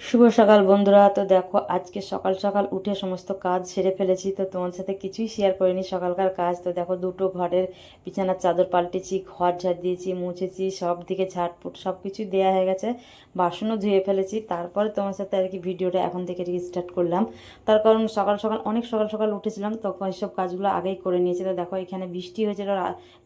শুভ সকাল বন্ধুরা। তো দেখো আজকে সকাল সকাল উঠে সমস্ত কাজ সেরে ফেলেছি। তো তোমার সাথে কিছুই শেয়ার করিনি সকালকার কাজ। তো দেখো দুটো ঘরের বিছানার চাদর পাল্টেছি, ঘর ঝাড় দিয়েছি, মুছেছি, সব দিকে ঝাড়পুট সব কিছুই দেওয়া হয়ে গেছে, বাসনও ধুয়ে ফেলেছি। তারপরে তোমার সাথে আর কি ভিডিওটা এখন থেকে স্টার্ট করলাম। তার কারণ সকাল সকাল অনেক সকাল সকাল উঠেছিলাম, তখন এইসব কাজগুলো আগেই করে নিয়েছি। তো দেখো এখানে বৃষ্টি হয়েছিল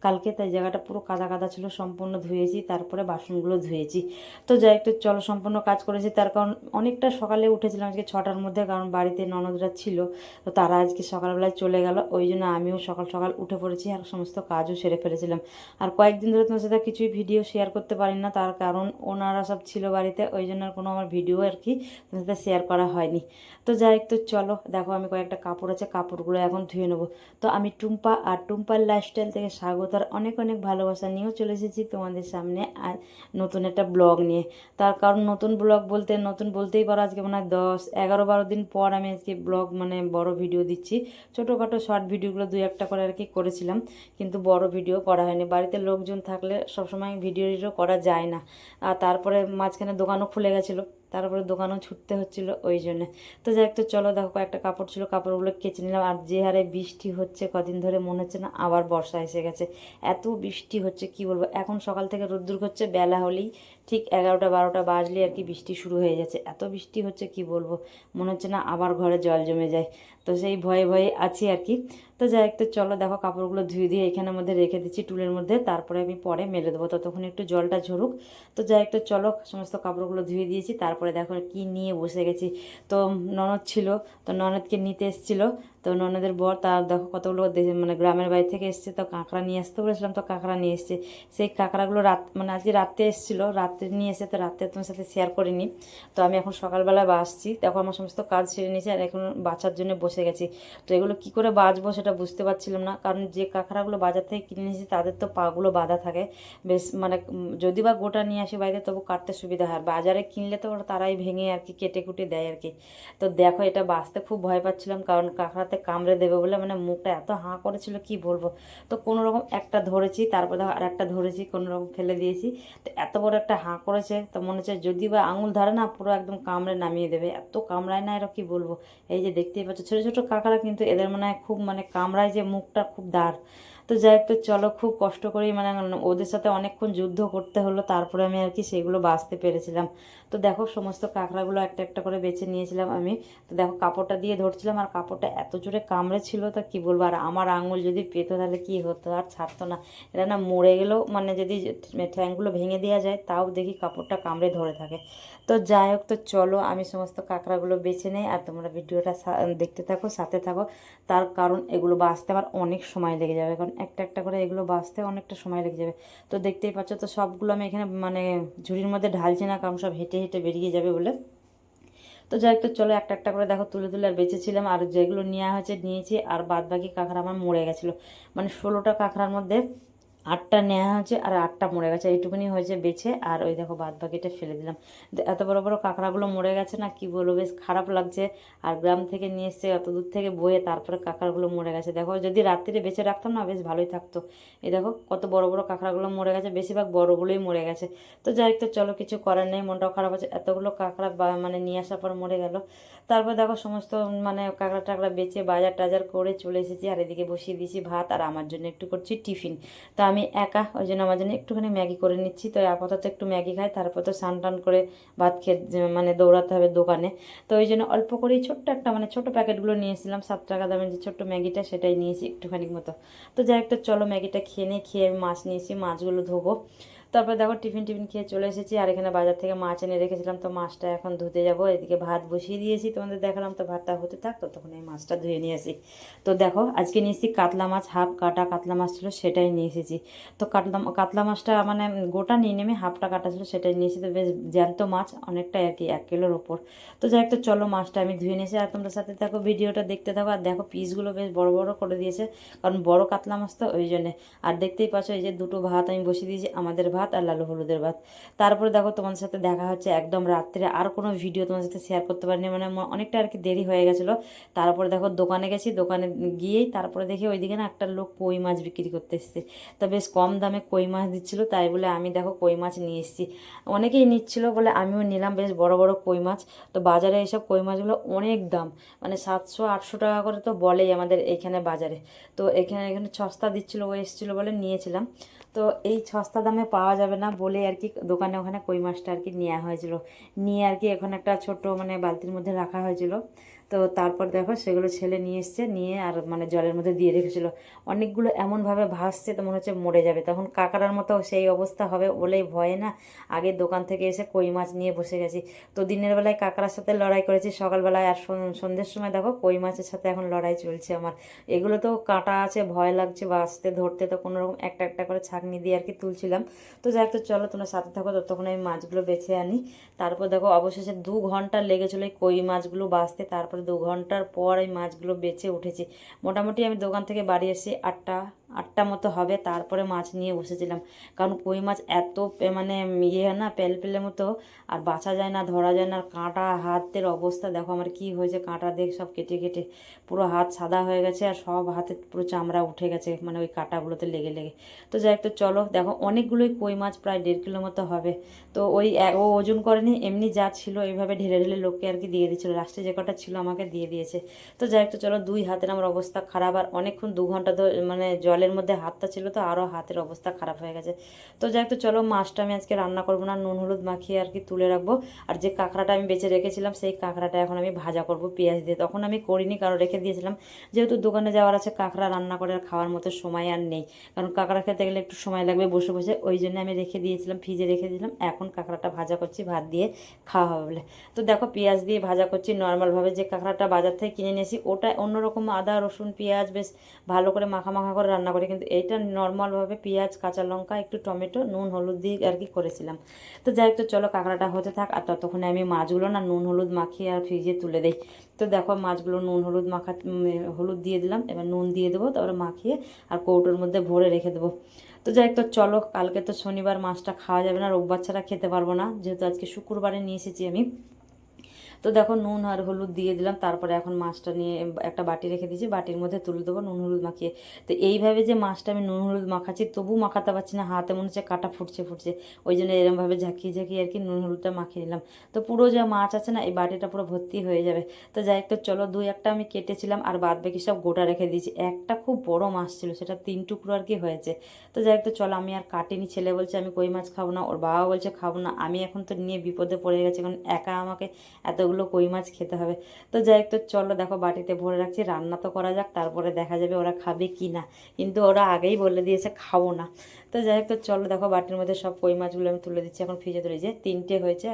কালকে, তাই জায়গাটা পুরো কাদা কাদা ছিল, সম্পূর্ণ ধুয়েছি, তারপরে বাসনগুলো ধুয়েছি। তো যাই একটু চলো সম্পূর্ণ কাজ করেছি। তার কারণ অনেকটা সকালে উঠেছিলাম আজকে 6টার মধ্যে, কারণ বাড়িতে ননদরা ছিল, তো তারা আজকে সকালবেলায় চলে গেল, ওই জন্য আমিও সকাল সকাল উঠে পড়েছি আর সমস্ত কাজও সেরে ফেলেছিলাম। আর কয়েকদিন ধরে তোমার সাথে কিছুই ভিডিও শেয়ার করতে পারি না, তার কারণ ওনারা সব ছিল বাড়িতে, ওই জন্য আর কোনো আমার ভিডিও আর কি তোমার সাথে শেয়ার করা হয়নি। তো যাই একটু চলো, দেখো আমি কয়েকটা কাপড় আছে, কাপড়গুলো এখন ধুয়ে নেবো। তো আমি টুম্পা, আর টুম্পার লাইফস্টাইল থেকে স্বাগত আর অনেক অনেক ভালোবাসা নিয়েও চলে এসেছি তোমাদের সামনে আর নতুন একটা ব্লগ নিয়ে। তার কারণ নতুন ব্লগ বলতে নতুন বলতেই পারো, আজকে মনে হয় 10, 11, 12 দিন পর আমি আজকে ব্লগ মানে বড় ভিডিও দিচ্ছি। ছোটোখাটো শর্ট ভিডিওগুলো দুই একটা করে আর কি করেছিলাম, কিন্তু বড় ভিডিও করা হয়নি। বাড়িতে লোকজন থাকলে সবসময় ভিডিও করা যায় না। আর তারপরে মাঝখানে দোকানও খুলে গেছিলো, তারপরে দোকানও ছুটতে হচ্ছিলো, ওই জন্যে। তো যাই একটু চলো, দেখো কয়েকটা কাপড় ছিল, কাপড়গুলো কেচে নিলাম। আর যে হারে বৃষ্টি হচ্ছে কদিন ধরে, মনে হচ্ছে না আবার বর্ষা এসে গেছে, এত বৃষ্টি হচ্ছে কি বলবো। এখন সকাল থেকে রোদ্দুর হচ্ছে, বেলা হলেই ঠিক 11টা 12টা বাজলে আর কি বৃষ্টি শুরু হয়ে যাচ্ছে, এত বৃষ্টি হচ্ছে কি বলবো, মনে হচ্ছে না আবার ঘরে জল জমে যায়। তো সেই ভয়ে ভয়ে আছি আর কি। তো যাই একটু চলো, দেখো কাপড়গুলো ধুয়ে দিয়ে এখানের মধ্যে রেখে দিচ্ছি টুলের মধ্যে, তারপরে আমি পরে মেলে দেবো, ততক্ষণ একটু জলটা ঝরুক। তো যাই একটু চলো, সমস্ত কাপড়গুলো ধুয়ে দিয়েছি, তারপরে দেখো কি নিয়ে বসে গেছি। তো ননদ ছিল, তো ননদকে নিতে এসেছিলো। তো ননদের বর, তার দেখো কতগুলো মানে গ্রামের বাড়ি থেকে এসছে, তো কাঁকড়া নিয়ে আসতে বলেছিলাম, তো কাঁকড়া নিয়ে এসছে। সেই কাঁকড়াগুলো মানে আজকে রাত্রে এসেছিলো, রাত্রে নিয়ে এসে, তো রাত্রে তোমার সাথে শেয়ার করিনি। তো আমি এখন সকালবেলা বাসছি, দেখো আমার সমস্ত কাজ সেরে নিয়েছি, আর এখন বাছার জন্য বসে গেছি। তো এগুলো কি করে বাছবো সেটা বুঝতে পারছিলাম না, কারণ যে কাঁকড়াগুলো বাজার থেকে কিনে নিয়েছি তাদের তো পাগুলো বাঁধা থাকে বেশ, মানে যদি বা গোটা নিয়ে আসি বাড়িতে তবু কাটতে সুবিধা হয়, বাজারে কিনলে তো ওরা তারাই ভেঙে আর কি কেটে কুটে দেয় আর কি। তো দেখো এটা বাছতে খুব ভয় পাচ্ছিলাম, কারণ কাঁকড়াতে কামড়ে দেবে বলে, মানে মুখটা এত হাঁ করেছিল কি বলবো। তো কোনো রকম একটা ধরেছি, তারপর দেখো আর একটা ধরেছি, কোনো রকম ফেলে দিয়েছি। তো এত বড় একটা হাঁ করেছে, তো মনে হচ্ছে যদি বা আঙুল ধরে না পুরো একদম কামড়ে নামিয়ে দেবে, এত কামড়ায় না এরা কি বলবো। এই যে দেখতেই পাচ্ছ ছোটো ছোটো কাঁকড়া, কিন্তু এদের মানে খুব মানে কামড়ায় যে, মুখটা খুব দাঁড়। তো যাই একটু চলো, খুব কষ্ট করেই মানে ওদের সাথে অনেকক্ষণ যুদ্ধ করতে হলো, তারপরে আমি আর কি সেগুলো বাছতে পেরেছিলাম। তো দেখো সমস্ত কাঁকড়াগুলো একটা একটা করে বেছে নিয়েছিলাম আমি। তো দেখো কাপড়টা দিয়ে ধরছিলাম, আর কাপড়টা এত জোরে কামড়ে ছিল তা কি বলবো। আর আমার আঙুল যদি পেতো তাহলে কি হতো, আর ছাড়তো না। এরা না মরে গেলেও মানে যদি ঠ্যাংগুলো ভেঙে দেওয়া যায়, তাও দেখি কাপড়টা কামড়ে ধরে থাকে। তো যাই হোক, তো চলো আমি সমস্ত কাঁকড়াগুলো বেছে নেই, আর তোমরা ভিডিওটা দেখতে থাকো, সাথে থাকো। তার কারণ এগুলো বাছতে আমার অনেক সময় লেগে যাবে, কারণ একটা একটা করে এগুলো বাছতে অনেকটা সময় লেগে যাবে। তো দেখতেই পাচ্ছ, তো সবগুলো আমি এখানে মানে ঝুড়ির মধ্যে ঢালছি না, কারণ সব হেঁটে হেঁটে বেরিয়ে যাবে বলে। তো যাই হোক, তো চলো একটা একটা করে দেখো তুলে তুলে আর বেঁচেছিলাম, আর যেগুলো নেওয়া হয়েছে নিয়েছি, আর বাদ বাকি কাঁকড়া আমার মরে গেছিলো। মানে 16টা কাঁকড়ার মধ্যে 8টা নেওয়া হয়েছে আর 8টা মরে গেছে, এইটুকুনি হয়েছে বেছে। আর ওই দেখো বাদ বাকিটা ফেলে দিলাম। এত বড় বড় কাঁকড়াগুলো মরে গেছে না, কি বলবো, বেশ খারাপ লাগছে। আর গ্রাম থেকে নিয়ে এসছে অত দূর থেকে বয়ে, তারপরে কাঁকড়াগুলো মরে গেছে। দেখো যদি রাত্রিরে বেঁচে রাখতাম না, বেশ ভালোই থাকতো। এই দেখো কত বড় বড় কাঁকড়াগুলো মরে গেছে, বেশিরভাগ বড়গুলোই মরে গেছে। তো যাই হোক, তো চলো কিছু করার নেই, মনটাও খারাপ আছে, এতগুলো কাঁকড়া মানে নিয়ে আসার পর মরে গেল। তারপর দেখো সমস্ত মানে কাঁকড়া টাকড়া বেচে বাজার টাজার করে চলে এসেছি, আর এদিকে বসিয়ে দিয়েছি ভাত, আর আমার জন্য একটু করছি টিফিন। তো আমি একা, ওই জন্য আমার জন্য একটুখানি ম্যাগি করে নিচ্ছি। তো আপাতত একটু ম্যাগি খাই, তারপর তো স্নান টান করে ভাত খেয়ে মানে দৌড়াতে হবে দোকানে। তো ওই জন্য অল্প করেই ছোট্ট একটা মানে ছোটো প্যাকেটগুলো নিয়েছিলাম, 7 টাকা দামের যে ছোট্ট ম্যাগিটা, সেটাই নিয়েছি একটুখানি মতো। তো যাই একটা চলো ম্যাগিটা খেয়ে নিয়ে, খেয়ে আমি মাছ নিয়েছি, মাছগুলো ধোবো। তারপর দেখো টিফিন টিফিন খেয়ে চলে এসেছি, আর এখানে বাজার থেকে মাছ এনে রেখেছিলাম, তো মাছটা এখন ধুতে যাবো। এদিকে ভাত বসিয়ে দিয়েছি, তোমাদের দেখালাম, তো ভাতটা হতে থাকতো তখন এই মাছটা ধুয়ে নিয়ে আসি। তো দেখো আজকে নিয়েছি কাতলা মাছ, হাফ কাটা কাতলা মাছ ছিল, সেটাই নিয়ে এসেছি। তো কাতলা মাছটা মানে গোটা নিয়ে নেমে হাফটা কাটা ছিল, সেটাই নিয়েছি। তো বেশ জ্যান্ত মাছ অনেকটাই আর কি, 1 কিলোর ওপর। তো যাই একটা চলো মাছটা আমি ধুয়ে নিয়েছি, আর তোমরা সাথে দেখো ভিডিওটা দেখতে থাকো। আর দেখো পিসগুলো বেশ বড় বড় করে দিয়েছে, কারণ বড় কাতলা মাছ তো ওই জন্যে। আর দেখতেই পাচ্ছ এই যে দুটো ভাত আমি বসিয়ে দিয়েছি, আমাদের ভাত ভাত আর লালু হলুদের ভাত। তারপরে দেখো তোমাদের সাথে দেখা হচ্ছে একদম রাত্রে, আর কোনো ভিডিও তোমাদের সাথে শেয়ার করতে পারিনি, মানে অনেকটা আর কি দেরি হয়ে গেছিলো। তারপরে দেখো দোকানে গেছি, দোকানে গিয়েই তারপরে দেখি ওইদিকে না একটা লোক কই মাছ বিক্রি করতে এসছে। তা বেশ কম দামে কই মাছ দিচ্ছিলো, তাই বলে আমি দেখো কই মাছ নিয়ে এসেছি। অনেকেই নিচ্ছিল বলে আমিও নিলাম, বেশ বড় বড় কই মাছ। তো বাজারে এইসব কই মাছগুলো অনেক দাম, মানে 700-800 টাকা করে তো বলেই আমাদের এইখানে বাজারে। তো এখানে এখানে সস্তা দিচ্ছিলো, ও এসেছিলো বলে নিয়েছিলাম। তো এই সস্তা দামে পাওয়া যাবে না বলে আর কি দোকানে ওখানে কই মাছটা আর কি নেওয়া হয়েছিল। নিয়ে আর কি এখন একটা ছোট মানে বালতির মধ্যে রাখা হয়েছিল। তো তারপর দেখো সেগুলো ছেলে নিয়ে এসছে, নিয়ে আর মানে জলের মধ্যে দিয়ে রেখেছিল। অনেকগুলো এমনভাবে ভাসছে তো মনে হচ্ছে মরে যাবে, তখন কাঁকড়ার মতো সেই অবস্থা হবে বলেই ভয়ে না আগে দোকান থেকে এসে কই মাছ নিয়ে বসে গেছি। তো দিনের বেলায় কাঁকড়ার সাথে লড়াই করেছি সকালবেলায়, আর সন্ধ্যের সময় দেখো কই মাছের সাথে এখন লড়াই চলছে আমার। এগুলো তো কাঁটা আছে, ভয় লাগছে বাঁচতে ধরতে, তো কোনোরকম একটা একটা করে ছাঁকনি দিয়ে আর কি তুলছিলাম। তো যাই হোক, তো চলো তোমরা সাথে থাকো, ততক্ষণ আমি মাছগুলো বেছে আনি। তারপর দেখো অবশেষে 2 ঘন্টা লেগেছিলো এই কই মাছগুলো বাছতে, তারপরে 2 ঘন্টার পর এই মাছগুলো বেছে উঠেছি। মোটামুটি আমি দোকান থেকে বাড়ি এসে আটটা মতো হবে, তারপরে মাছ নিয়ে বসেছিলাম। কারণ কই মাছ এত মানে ইয়ে না পেলপেলের মতো, আর বাছা যায় না, ধরা যায় না, আর কাঁটা হাতের অবস্থা দেখো আমার কি হয়েছে, কাঁটা দেখ সব কেটে কেটে পুরো হাত সাদা হয়ে গেছে, আর সব হাতে পুরো চামড়া উঠে গেছে মানে ওই কাঁটাগুলোতে লেগে লেগে। তো যাই হোক, তো চলো দেখো অনেকগুলোই কই মাছ প্রায় 1.5 কিলো মতো হবে। তো ওই ও ওজন করেনি, এমনি যা ছিল এইভাবে ঢেলে ঢেলে লোককে আর কি দিয়ে দিচ্ছিলো, লাস্টে যে কটা ছিল আমাকে দিয়ে দিয়েছে। তো যাই হোক, তো চলো 2 হাতের আমার অবস্থা খারাপ, আর অনেকক্ষণ 2 ঘন্টা তো মানে জলের মধ্যে হাতটা ছিল, তো আরও হাতের অবস্থা খারাপ হয়ে গেছে। তো যাই হোক, তো চলো মাছটা আমি আজকে রান্না করবো না, নুন হলুদ মাখিয়ে আর কি তুলে রাখবো। আর যে কাঁকড়াটা আমি বেঁচে রেখেছিলাম সেই কাঁকড়াটা এখন আমি ভাজা করব পেঁয়াজ দিয়ে, তখন আমি করিনি কারণ রেখে দিয়েছিলাম। যেহেতু দোকানে যাওয়ার আছে, কাঁকড়া রান্না করে আর খাওয়ার মতো সময় আর নেই, কারণ কাঁকড়া খেতে গেলে একটু সময় লাগবে বসে বসে, ওই জন্য আমি রেখে দিয়েছিলাম, ফ্রিজে রেখে দিয়েছিলাম। এখন কাঁকড়াটা ভাজা করছি ভাত দিয়ে খাওয়া হবে বলে। তো দেখো পেঁয়াজ দিয়ে ভাজা করছি নর্মালভাবে, যে কাঁকড়াটা বাজার থেকে কিনে নিয়েছি ওটা অন্যরকম আদা রসুন পেঁয়াজ বেশ ভালো করে মাখা মাখা করে রান্না করি, কিন্তু এইটা নর্মালভাবে পেঁয়াজ কাঁচা লঙ্কা একটু টমেটো নুন হলুদ দিয়ে আর কি করেছিলাম। তো যাই হোক, তো চলো কাঁকড়াটা হতে থাক, আর ততক্ষণে আমি মাছগুলো না নুন হলুদ মাখিয়ে আর ফ্রিজে তুলে দিই। তো দেখো মাছগুলো নুন হলুদ হলুদ দিয়ে দিলাম, এবার নুন দিয়ে দেবো, তারপরে মাখিয়ে আর কৌটোর মধ্যে ভরে রেখে দেবো। তো যাই হোক, তো চলো কালকে তো শনিবার মাছটা খাওয়া যাবে না, রোববার ছাড়া খেতে পারবো না, যেহেতু আজকে শুক্রবারে নিয়ে এসেছি আমি। তো দেখো নুন আর হলুদ দিয়ে দিলাম, তারপরে এখন মাছটা নিয়ে একটা বাটি রেখে দিয়েছি, বাটির মধ্যে তুলে দেবো নুন হলুদ মাখিয়ে। তো এইভাবে যে মাছটা আমি নুন হলুদ মাখাচ্ছি তবু মাখাতে পারছি না, হাতে মনে হচ্ছে কাটা ফুটছে ফুটছে, ওই জন্য এরমভাবে ঝাঁকিয়ে ঝাঁকিয়ে আর কি নুন হলুদটা মাখিয়ে নিলাম। তো পুরো যা মাছ আছে না এই বাটিটা পুরো ভর্তি হয়ে যাবে। তো যাই হোক, তো চলো 2-1টা আমি কেটেছিলাম, আর বাদ বাকি সব গোটা রেখে দিয়েছি। একটা খুব বড় মাছ ছিল, সেটা 3 টুকরো আর কি হয়েছে। তো যাই হোক, তো চলো আমি আর কাটিনি, ছেলে বলছে আমি কই মাছ খাবো না, ওর বাবা বলছে খাবো না, আমি এখন তো নিয়ে বিপদে পড়ে গেছি, কারণ একা আমাকে এতগুলো কই মাছ খেতে হবে। তো যাই হোক, তো চলো দেখো বাটিতে ভরে রাখছি, রান্না তো করা যাক, তারপরে দেখা যাবে ওরা খাবে কি না, কিন্তু ওরা আগেই বলে দিয়েছে খাবো না। তো যাই হোক, তো চলো দেখো বাটির মধ্যে সব কই মাছগুলো আমি তুলে দিচ্ছি, এখন ফ্রিজে তুলে যে 3টে হয়েছে,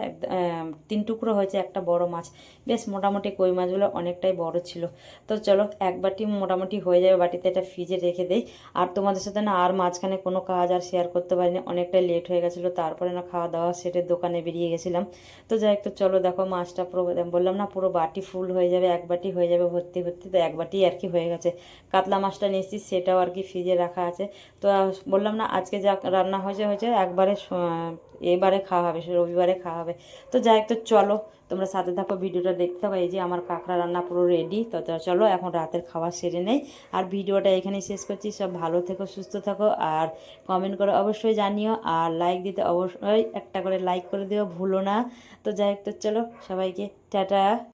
3 টুকরো হয়েছে একটা বড় মাছ, বেশ মোটামুটি কই মাছগুলো অনেকটাই বড় ছিল। তো চলো এক বাটি মোটামুটি হয়ে যাবে, বাটিতে এটা ফ্রিজে রেখে দেই। আর তোমাদের সাথে না আর মাঝখানে কোনো কাজ আর শেয়ার করতে পারিনি, অনেকটাই লেট হয়ে গেছিলো, তারপরে না খাওয়া দাওয়া সেটের দোকানে বেরিয়ে গেছিলাম। তো যাই হোক, তো চলো দেখো মাছটা পুরো বললাম না পুরো বাটি ফুল হয়ে যাবে, এক বাটি হয়ে যাবে ভর্তি ভর্তি, তো এক বাটি আর কি হয়ে গেছে। কাতলা মাছটা নিয়েছি সেটাও আর কি ফ্রিজে রাখা আছে। তো বললাম না আজকে যা রান্না হয়েছে হয়েছে, একবারে এবারে খাওয়া হবে, সে রবিবারে খাওয়া হবে। তো যাই হোক, তো চলো তোমরা সাথে থাকো, ভিডিওটা দেখতে থাকো। এই যে আমার কাঁকড়া রান্না পুরো রেডি। তো চলো এখন রাতের খাবার সেরে নেই, আর ভিডিওটা এখানেই শেষ করছি। সব ভালো থেকো সুস্থ থাকো, আর কমেন্ট করে অবশ্যই জানিও, আর লাইক দিতে অবশ্যই একটা করে লাইক করে দিও ভুলো না। তো যাই হোক, তো চলো সবাইকে টাটা।